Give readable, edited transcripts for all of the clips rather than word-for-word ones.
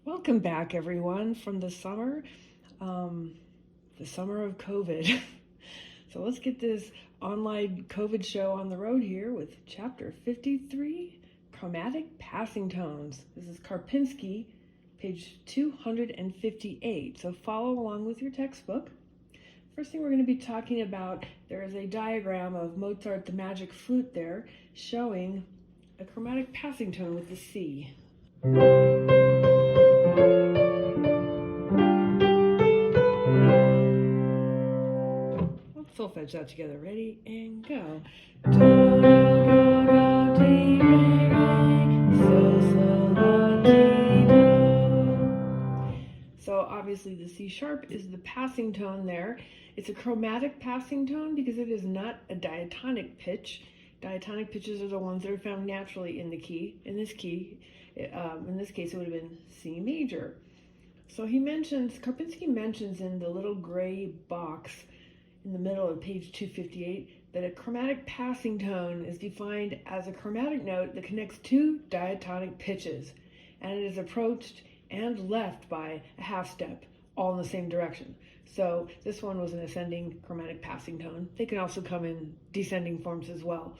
Welcome back, everyone, from the summer of COVID. So let's get this online COVID show on the road here with chapter 53, Chromatic Passing Tones. This is Karpinski, page 258. So follow along with your textbook. First thing we're going to be talking about, there is a diagram of Mozart, the Magic Flute there, showing a chromatic passing tone with the C. Let's solfege that together. Ready and go. Do, do, do, do, di, re, re, so, la, ti, do. So obviously the C sharp is the passing tone there. It's a chromatic passing tone because it is not a diatonic pitch. Diatonic pitches are the ones that are found naturally in the key. In this case, it would have been C major. So Karpinski mentions in the little gray box in the middle of page 258 that a chromatic passing tone is defined as a chromatic note that connects two diatonic pitches, and it is approached and left by a half step, all in the same direction. So this one was an ascending chromatic passing tone. They can also come in descending forms as well.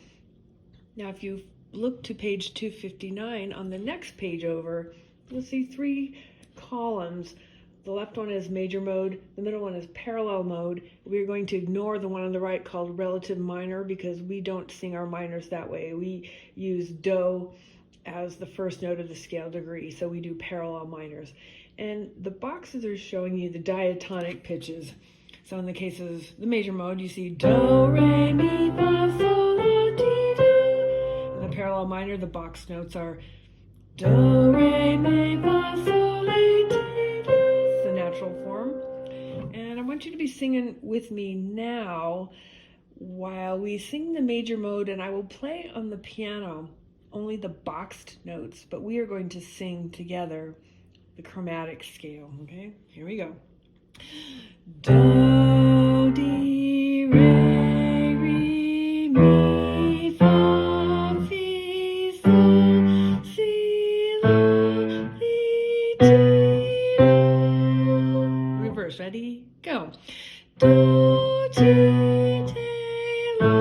Now, if you look to page 259, on the next page over, you'll see three columns. The left one is major mode, the middle one is parallel mode. We're going to ignore the one on the right called relative minor because we don't sing our minors that way. We use Do as the first note of the scale degree, so we do parallel minors. And the boxes are showing you the diatonic pitches. So in the case of the major mode, you see Do, Re, Mi, Fa, Sol, La, Ti, Do. In the parallel minor, the box notes are Do, Re, Mi, Fa, Sol, La, Ti, Do. It's the natural form. And I want you to be singing with me now while we sing the major mode, and I will play on the piano only the boxed notes, but we are going to sing together the chromatic scale, okay? Here we go. Do, di, re, mi, fa, fi, sol, si, la, ti, do. Reverse, ready? Go. Do, ti, te, la,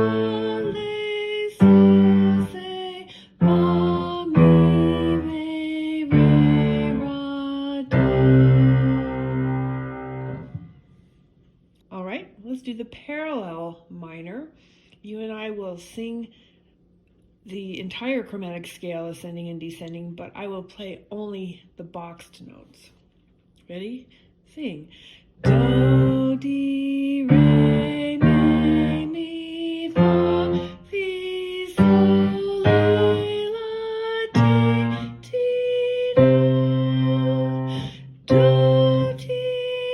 le, sol, se, fa, mi, re, re, ra, do. All right, let's do the parallel minor. You and I will sing the entire chromatic scale, ascending and descending, but I will play only the boxed notes. Ready? Sing. Do, di, re, mi, fa, fi, sol, la, ti, do. Do, ti,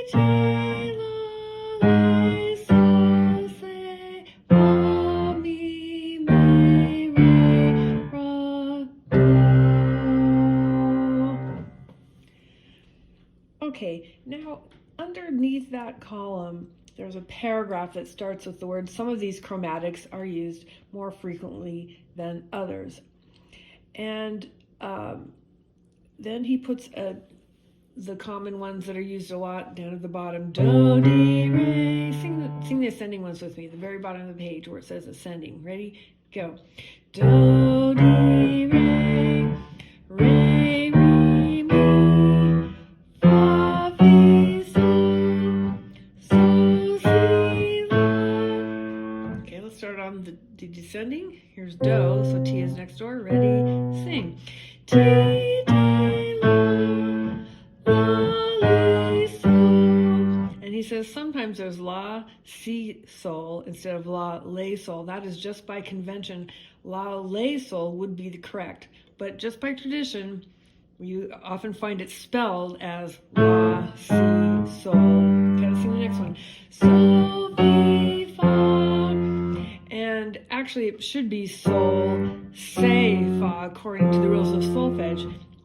te, la, sol, se, fa, mi, re, ra, do. Okay, now underneath that column, there's a paragraph that starts with the word. Some of these chromatics are used more frequently than others. And then he puts the common ones that are used a lot down at the bottom. Do, di, re. Sing the ascending ones with me, the very bottom of the page where it says ascending. Ready? Go. Do, di, re, re, mi, fa, fi, sol, sol, si, la. Okay, let's start on the descending. Here's Do, so T is next door. Ready? Sing. Ti, de, la, le, sol. And he says sometimes there's La, Si, Sol instead of La, Le, Sol. That is just by convention. La, Le, Sol would be the correct. But just by tradition, you often find it spelled as La, Si, Sol. Okay, let's sing the next one. Sol, fi, fa. And actually it should be Sol, Se, Fa according to the rules of solfege.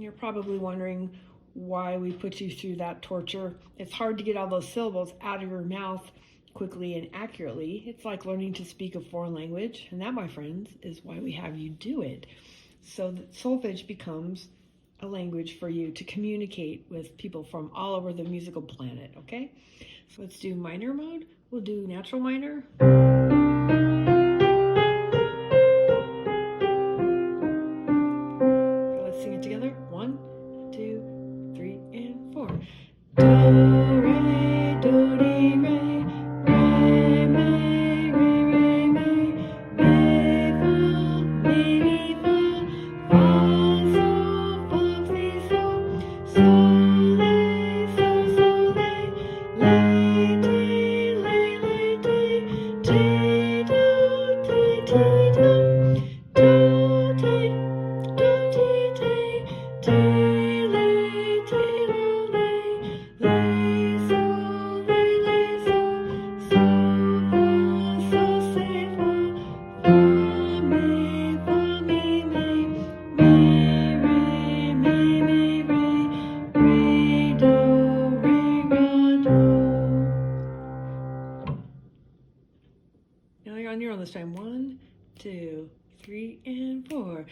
You're probably wondering why we put you through that torture. It's hard to get all those syllables out of your mouth quickly and accurately. It's like learning to speak a foreign language, and that, my friends, is why we have you do it. So that solfege becomes a language for you to communicate with people from all over the musical planet, okay? So let's do minor mode. We'll do natural minor. Let's sing it together. 1, 2, 3, and 4. Do, re, do, re, re, re, mi, re, mi, mi, fa, mi, fa, fa, sol, fa, si, sol, sol, la, ti, ti, do, ti, do, do, ti, do, ti, ti, ti, la, ti, la, la, sol, sol, si, fa, fa, mi, mi, re, do, re, ga, do. Now you're on your own this time. 1, 2, 3, and 4.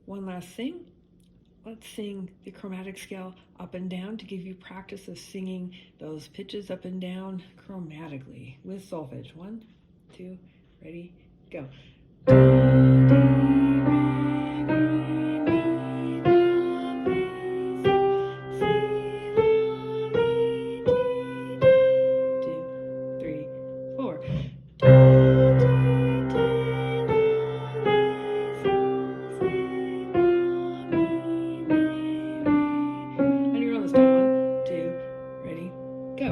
One last thing. Let's sing the chromatic scale up and down to give you practice of singing those pitches up and down chromatically with solfege. 1, 2, ready, go. Do, di, re, mi, mi, la, mi, sol, si, la, mi, ti, do. 2, 3, 4. Do, ti, ti, la, mi, sol, si, la, mi, mi, re. And you're on this time. 1, 2, ready, go.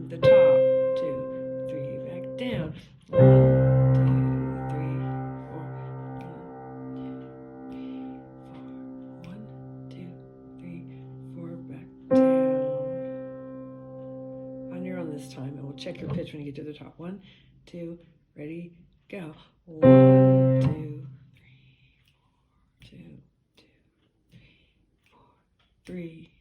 The top, 2, 3, back down. 1, 2, 3, 4. 1, 2, 3, 4, back down. On your own this time, and we'll check your pitch when you get to the top. 1, 2, ready, go. 1, 2, 3, 4, 2, 2, 3, 4, 3.